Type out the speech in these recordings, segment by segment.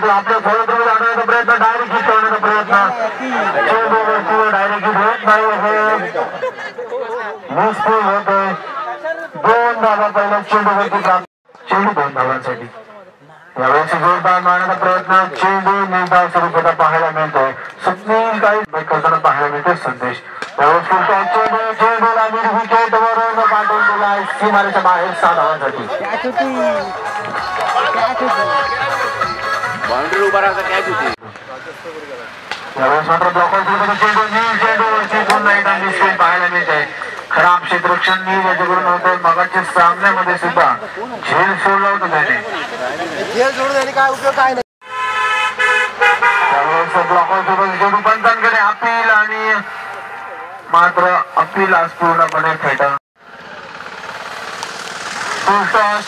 आपल्या फॉलोथ्रू आणण्याचा प्रयत्न डायरेक्ट हिट करण्याचा प्रयत्न डायरेक्ट हिट होत नाही मिसफुल होतोय 2 धावा पहिल्या चेंडूवरती प्राप्त चेंडू 2 धावांसाठी यावेळेस जोरदार मारण्याचा प्रयत्न चेंडू निर्धाव स्वरूपाचा पाहायला मिळतोय स्वप्नील काही करताना पाहायला मिळतोय संदेश चेंडूला मिड विकेट वरून पाठवून दिला सीमारेच्या बाहेर 6 धावांसाठी बाउंड्री उभा राहायचा कॅच होती यावेळेस मात्र ब्लॉकर चेंडूवरची पुन्हा एकदा मिसफिल पाहायला मिळते खराब क्षेत्ररक्षण याच्याकडून होतं मगाच्या सामन्यामध्ये सुद्धा झेल सोडला होता त्याने झेल सोडून त्याने काय उपयोग काय नाही चेंडू पंचांकडे अपील आणि मात्र अपील आज पूर्णपणे फेटा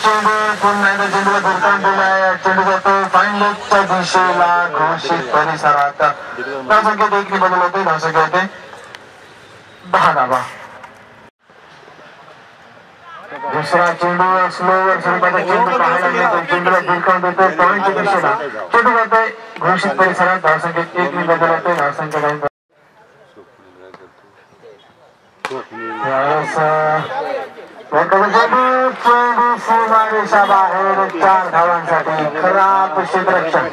चेंडू पुन्हा एकदा चेंडूला धरताना दिलाय चेंडू जातो फाईनलच्या दिशेला घोषित परिसरात धावसंख्येत 1 बदल होते धावसंख्या होते 10 धावा दुसरा चेंडू स्लोवर स्वरूपाचा चेंडू पाहायला मिळतो चेंडूला धिरकावून देतोय पॉईंटच्या दिशेला चेंडू जातोय घोषित परिसरात धावसंख्येत 1 बदल होते धावसंख्या चेंडू सीमारेषा बाहेर 4 धावांसाठी खराब क्षेत्ररक्षण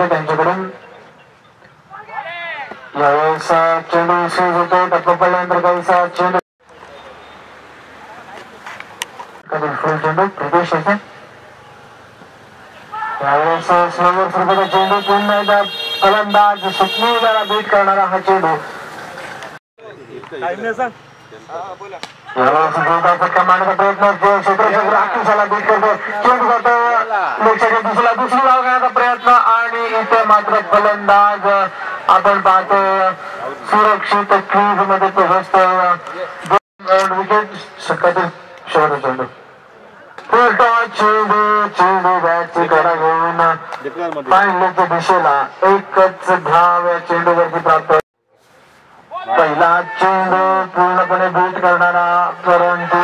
त्यांच्याकडून यावेळेस चेंडू सूज होतो टप्पा पडल्यानंतर काहीसा चेंडू फुल चेंडू प्रदेशाचा यावेळेस स्लोवर स्वरूपाचा चेंडू पुन्हा एकदा फलंदाज स्वप्नीला बीट करणारा हा चेंडू जोरदार फटका मारण्याचा प्रयत्न क्षेत्ररक्षक राकेशला बीट करतो चेंडू जातो लक्षाच्या दिशेला दुसरी धाव घेण्याचा प्रयत्न आणि इथे मात्र फलंदाज आपण पाहतो सुरक्षित क्रीज मध्ये पोहोचतो विकेट शक्यतो शेवटचा चेंडू चेंडू बॅटची कडा घेऊन फायनलच्या दिशेला 1च धाव या चेंडूवरती प्राप्त पहिला चेंडू पूर्णपणे बीट करणारा परंतु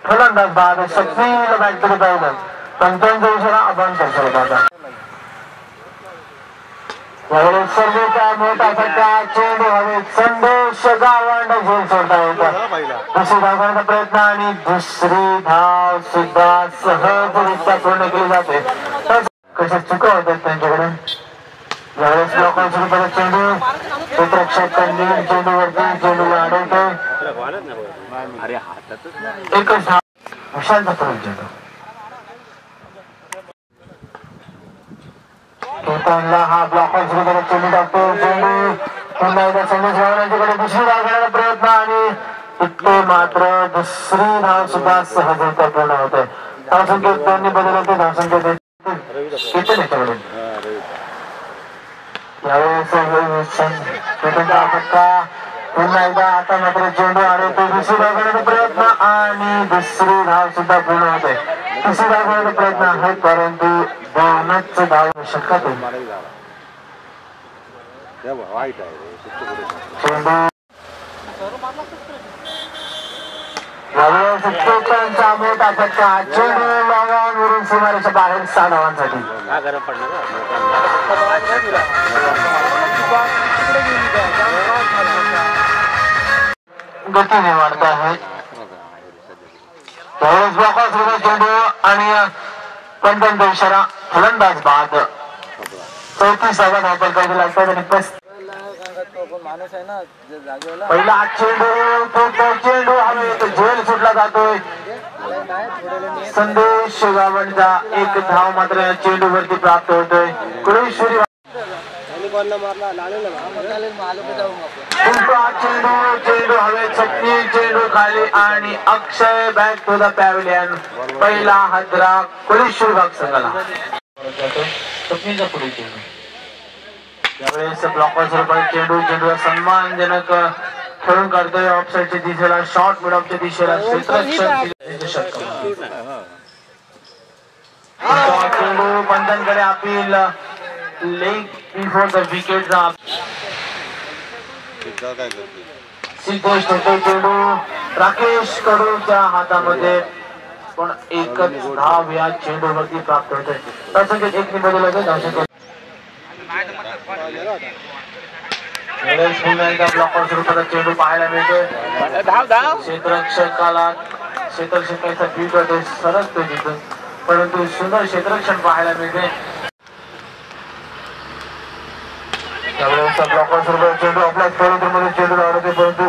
फलंदाज बाद शक्तीला बॅट तरी पाहिलं पंचांचा इशारा आपण करतो आता यावेळेस सर्वेचा मोठा फटका चेंडू हवेत संदेश गावंड झेल सोडता येतो दुसरी धाव करण्याचा प्रयत्न आणि दुसरी धाव सुद्धा सहजरित्या पूर्ण केली जाते कशा चुका होतात त्यांच्याकडून यावेळेस ब्लॉकर स्वरूपाचा चेंडू क्षेत्ररक्षक चेंडूवरती चेंडूला अडवतोय 1च धाव विशालचा पूर्ण चेंडू हा ब्लॉकर स्वरूपाचा चेंडू टाकतो चेंडू पुन्हा एकदा संदेश गावण्याच्याकडे दुसरी धाव घेण्याचा प्रयत्न आणि इतके मात्र दुसरी धाव सुद्धा सहजरित्या पूर्ण होते धावसंख्येत 2 बदल होते धावसंख्येत किती त्याच्याकडून यावेळेस फटका पुन्हा एकदा आता मात्र चेंडू अडवतो दुसरी धाव घेण्याचा प्रयत्न आणि दुसरी धाव सुद्धा पूर्ण होते तिसरी धाव घेण्याचा प्रयत्न आहे परंतु 2च धाव शक्यतो चेंडू यावेळेस टोकांचा मोठा फटका चेंडू लॉंगॉनवरून सीमारेच्या बाहेर 6 धावांसाठी गतीने वाढत आहे त्यावेळेस ब्लॉकर चेंडू आणि पंचांचा इशारा फलंदाज बाद 34वा धावफलक लागतात आणि पहिला चेंडू हवेत झेल सुटला जातोय संदेश गावंडचा 1 धाव मात्र या चेंडूवरती प्राप्त होतोय कुळेश्वरी चेंडू हवेत स्वप्नी चेंडू खाली आणि अक्षय बॅक टू द पॅव्हिलियन पहिला हादरा कुळेश्वरी भाग संघाला स्वप्नीचा पुढे चेंडू यावेळेस ब्लॉकर स्वरूपात चेंडूला सन्मानजनक खेळून काढतोय ऑफसाईडच्या दिशेला शॉर्ट मिड ऑफच्या दिशेला चेंडू पंचांकडे appeal leg before the wicket Siddhesh Thoke चेंडू राकेश कडूच्या हातामध्ये, पण एकच धाव या चेंडूवरती प्राप्त होते. धावसंख्येत 1 बदल होते. धावसंख्येत ब्लॉकर स्वरूपाचा चेंडू पाहायला मिळतोय. क्षेत्ररक्षकाला क्षेत्ररक्षकाचा बीट होते सरकतो तिथून, परंतु सुंदर क्षेत्ररक्षण पाहायला मिळते. त्यावेळेस ब्लॉकर स्वरूपाचा चेंडू आपल्या खेळामध्ये चेंडू धावते, परंतु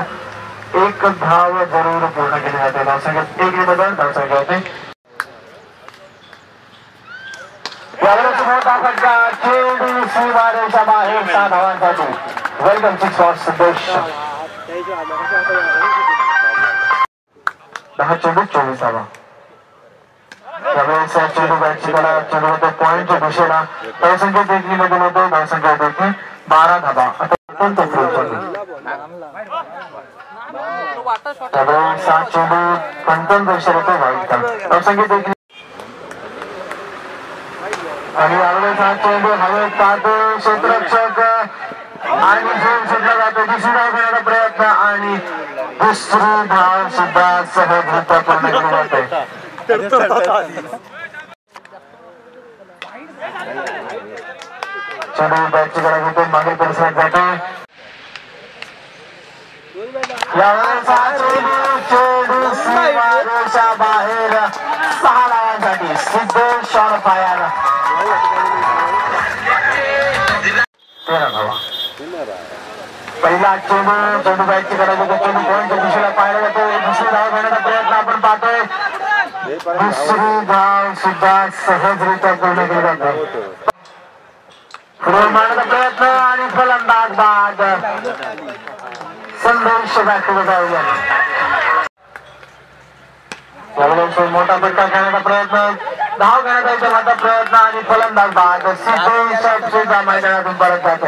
एक धाव जरूर पूर्ण केली जाते. धावसंख्येत 1 बदल. धावसंख्या होते. यावेळेस मोठा फटका, चेंडू सीमारेषा बाहेर 6 धावांसाठी. Welcome 6 for Siddhesh. 10 चेंडू 24 धावा. त्यावेळेस चेंडू बॅटची कला चेंडू होतो पॉईंटच्या दिशेला. धावसंख्येत 1 बदल होतो. धावसंख्या होती 12 धावा. अत्यंत फ्री चेंडू. त्यावेळेस 7 चेंडू 55 दिशेला होतो वाईट. धावसंख्येत 1 आणि यावेळेस 7 चेंडू हवेत पाहतो क्षेत्ररक्षक आणि झोन सुटला जातो. दुसरी धाव घेण्याचा प्रयत्न आणि दुसरी धाव सुद्धा सहजरित्या पूर्ण केली जाते. चेंडू बॅटची गळा घेतो, मागे परिसरात जातो. यावेळेस चेंडू सीमारेषा बाहेर 6 धावांसाठी. Siddhesh on fire. 13 धावा. पहिला चेंडू बॅटची गळा घेतो, चेंडू पॉईंटच्या दिशेला पाहायला जातो. दुसरी धाव घेण्याचा प्रयत्न आपण पाहतोय. दुसरी धाव सुद्धा सहजरित्या पूर्ण केली जाते. पुढे मारण्याचा प्रयत्न आणि फलंदाज बाद. संदेश बॅटमध्ये जाऊया. यावेळेस मोठा फटका घेण्याचा प्रयत्न, धाव घेण्याचा प्रयत्न आणि फलंदाज बाद. सिद्धेश सुद्धा मैदानातून परत जातो.